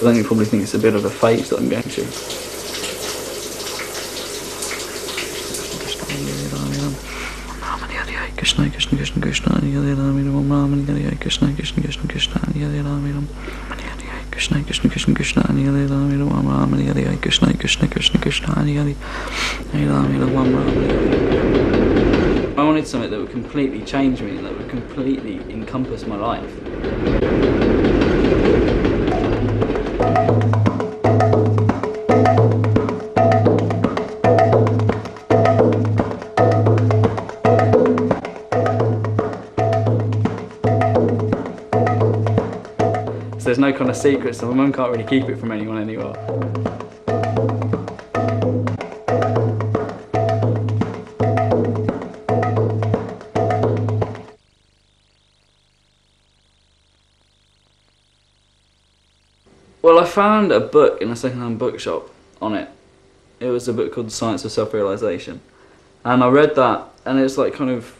then you probably think it's a bit of a phase that I'm going through. Krishna Krishna Krishna Krishna Hare Hare Krishna Krishna Krishna Krishna Hare Hare Krishna Krishna Krishna Krishna Hare Hare Krishna Krishna Krishna Krishna Hare Hare. I wanted something that would completely change me and that would completely encompass my life. So there's no kind of secret, so my mum can't really keep it from anyone anymore. Well, I found a book in a second-hand bookshop on it. It was a book called The Science of Self-Realization. And I read that, and it was like kind of,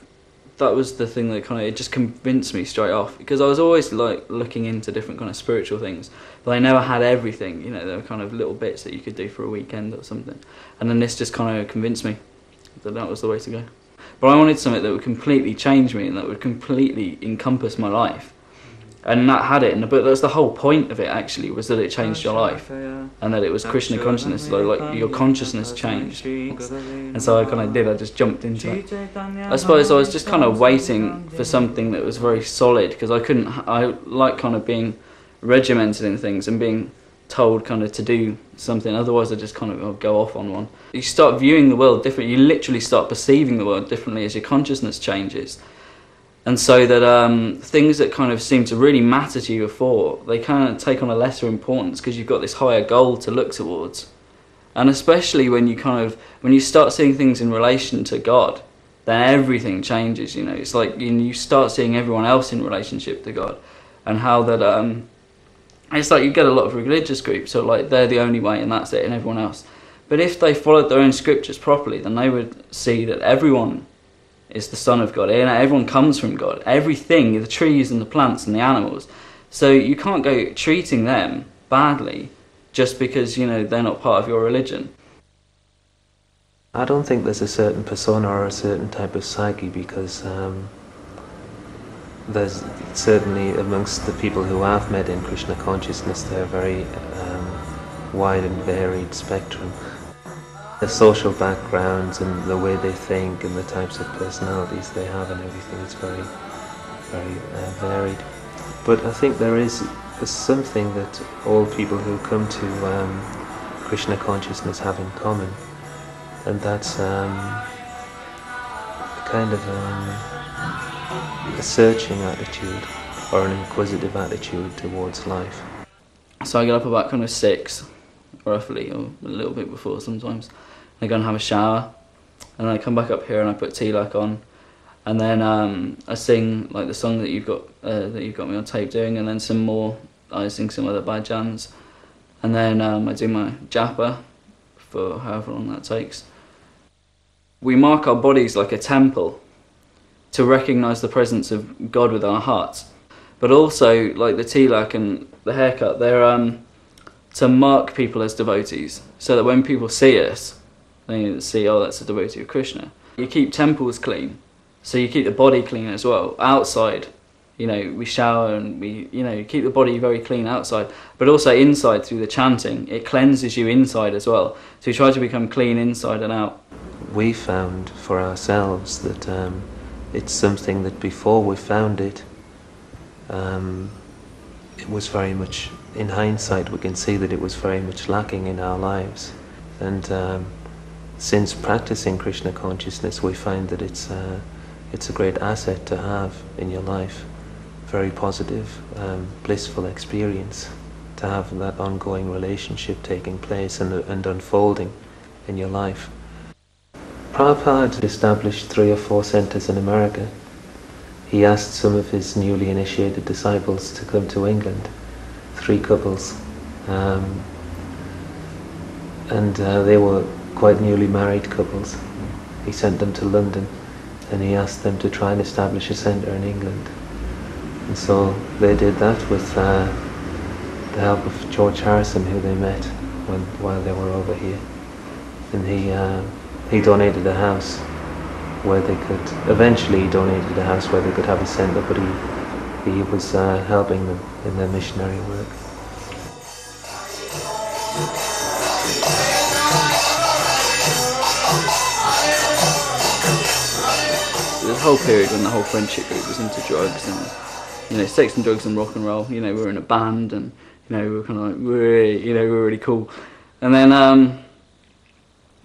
that was the thing that kind of, it just convinced me straight off. Because I was always like looking into different kind of spiritual things, but I never had everything, you know, there were kind of little bits that you could do for a weekend or something. And then this just kind of convinced me that that was the way to go. But I wanted something that would completely change me and that would completely encompass my life. And that had it in the book. That's the whole point of it, actually, was that it changed your life, and that it was Krishna consciousness, like your consciousness changed. And so I kind of did, I just jumped into it. I suppose I was just kind of waiting for something that was very solid, because I like kind of being regimented in things and being told kind of to do something, otherwise I just kind of go off on one. You start viewing the world differently, you literally start perceiving the world differently as your consciousness changes. And so that things that kind of seem to really matter to you before, they kind of take on a lesser importance because you've got this higher goal to look towards. And especially when you start seeing things in relation to God, then everything changes, you know. It's like you start seeing everyone else in relationship to God, and how that, it's like you get a lot of religious groups, so like they're the only way and that's it, and everyone else. But if they followed their own scriptures properly, then they would see that everyone is the son of God. Everyone comes from God. Everything, the trees and the plants and the animals. So you can't go treating them badly just because, you know, they're not part of your religion. I don't think there's a certain persona or a certain type of psyche, because there's certainly amongst the people who I've met in Krishna consciousness, they're a very wide and varied spectrum. The social backgrounds and the way they think and the types of personalities they have and everything is very, very varied. But I think there is something that all people who come to Krishna consciousness have in common, and that's a kind of a searching attitude or an inquisitive attitude towards life. So I get up about kind of 6, roughly, or a little bit before sometimes. I go and have a shower, and then I come back up here and I put tilak on, and then I sing like the song that you've got me on tape doing, and then some more. I sing some other bhajans, and then I do my japa for however long that takes. We mark our bodies like a temple to recognise the presence of God with our hearts, but also like the tilak and the haircut, they're to mark people as devotees, so that when people see us, they see, oh, that's a devotee of Krishna. You keep temples clean, so you keep the body clean as well. Outside, you know, we shower and we, you know, keep the body very clean outside, but also inside through the chanting. It cleanses you inside as well. So you try to become clean inside and out. We found for ourselves that it's something that before we found it, it was very much, in hindsight, we can see that it was very much lacking in our lives. And since practicing Krishna consciousness, we find that it's a great asset to have in your life. Very positive, blissful experience to have that ongoing relationship taking place and unfolding in your life. Prabhupada established 3 or 4 centers in America. He asked some of his newly initiated disciples to come to England, 3 couples, and they were quite newly married couples. He sent them to London and he asked them to try and establish a center in England. And so they did that with the help of George Harrison, who they met while they were over here, and he donated a house where they could. Eventually, he donated a house where they could have a centre, but he was helping them in their missionary work. The whole period when the whole friendship group was into drugs and sex and drugs and rock and roll. We were in a band and we were kind of like we were really cool. And then and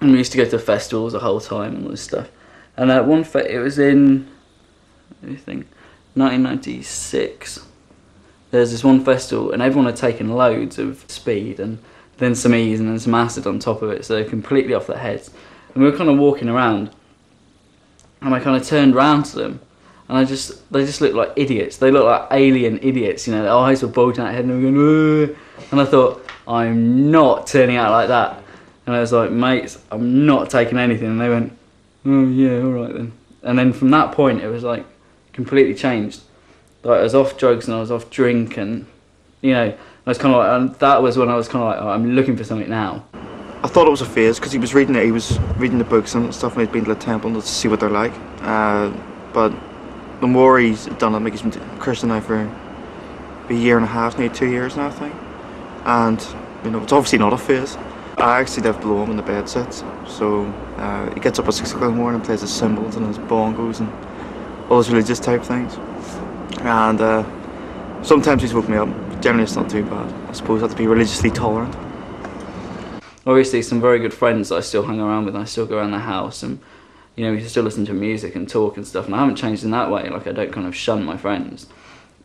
we used to go to festivals the whole time and all this stuff. And it was in 1996. There's this one festival and everyone had taken loads of speed and then some ease and then some acid on top of it, so they're completely off their heads. And we were kind of walking around. And I kind of turned round to them, and they just looked like idiots. They looked like alien idiots, their eyes were bulging out their head, and they were going, "Ugh." And I thought, I'm not turning out like that. And I was like, mates, I'm not taking anything. And they went, oh yeah, alright then. And then from that point, it was like, completely changed. Like, I was off drugs and I was off drink, and, I was kind of like, and that was when I was kind of like, oh, I'm looking for something now. I thought it was a phase because he was reading the books and stuff, and he'd been to the temple to see what they're like. But the more he's done it, like he's been a Christian now for a year and a half, maybe 2 years now, I think. And it's obviously not a phase. I actually live below him when the bed sits, so he gets up at 6 o'clock in the morning and plays his cymbals and his bongos and all those religious type things. And sometimes he's woke me up. Generally, it's not too bad. I suppose I have to be religiously tolerant. Obviously, some very good friends that I still hang around with, and I still go around the house, and we still listen to music and talk and stuff. And I haven't changed in that way. Like, I don't kind of shun my friends,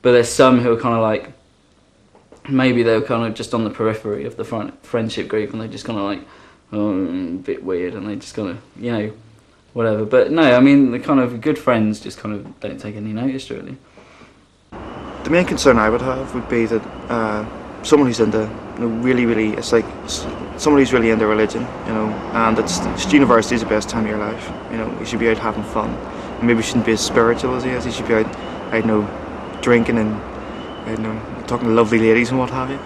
but there's some who are kind of like, maybe they were kind of just on the periphery of the friendship group, and they just kind of like, oh, a bit weird, and they just kind of, whatever. But no, I mean, the kind of good friends just kind of don't take any notice, really. The main concern I would have would be that someone who's into it's like someone who's really into religion, and it's university is the best time of your life. You should be out having fun. And maybe he shouldn't be as spiritual as he is. He should be out, drinking and talking to lovely ladies and what have you.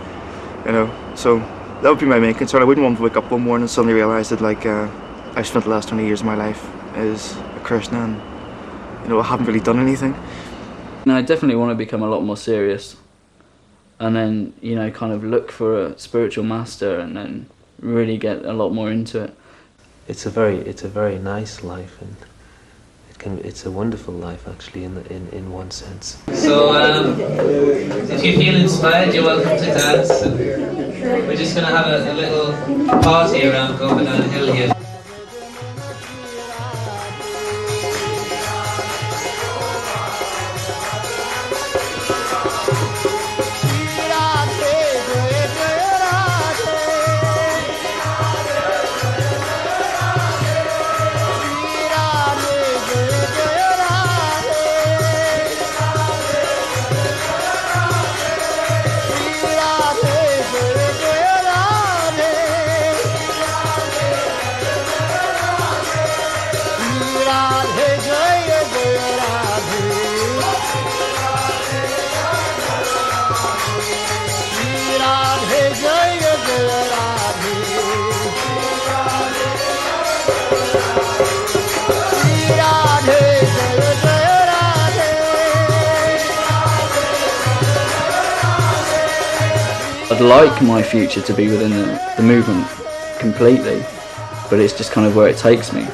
So that would be my main concern. I wouldn't want to wake up one morning and suddenly realise that I've spent the last 20 years of my life as a Krishna, and I haven't really done anything. No, I definitely want to become a lot more serious. And then, kind of look for a spiritual master and then really get a lot more into it. It's a very nice life, and it's a wonderful life actually in one sense. So if you feel inspired, you're welcome to dance. And we're just going to have a little party around Govardhan Hill here. I'd like my future to be within the movement completely, but it's just kind of where it takes me.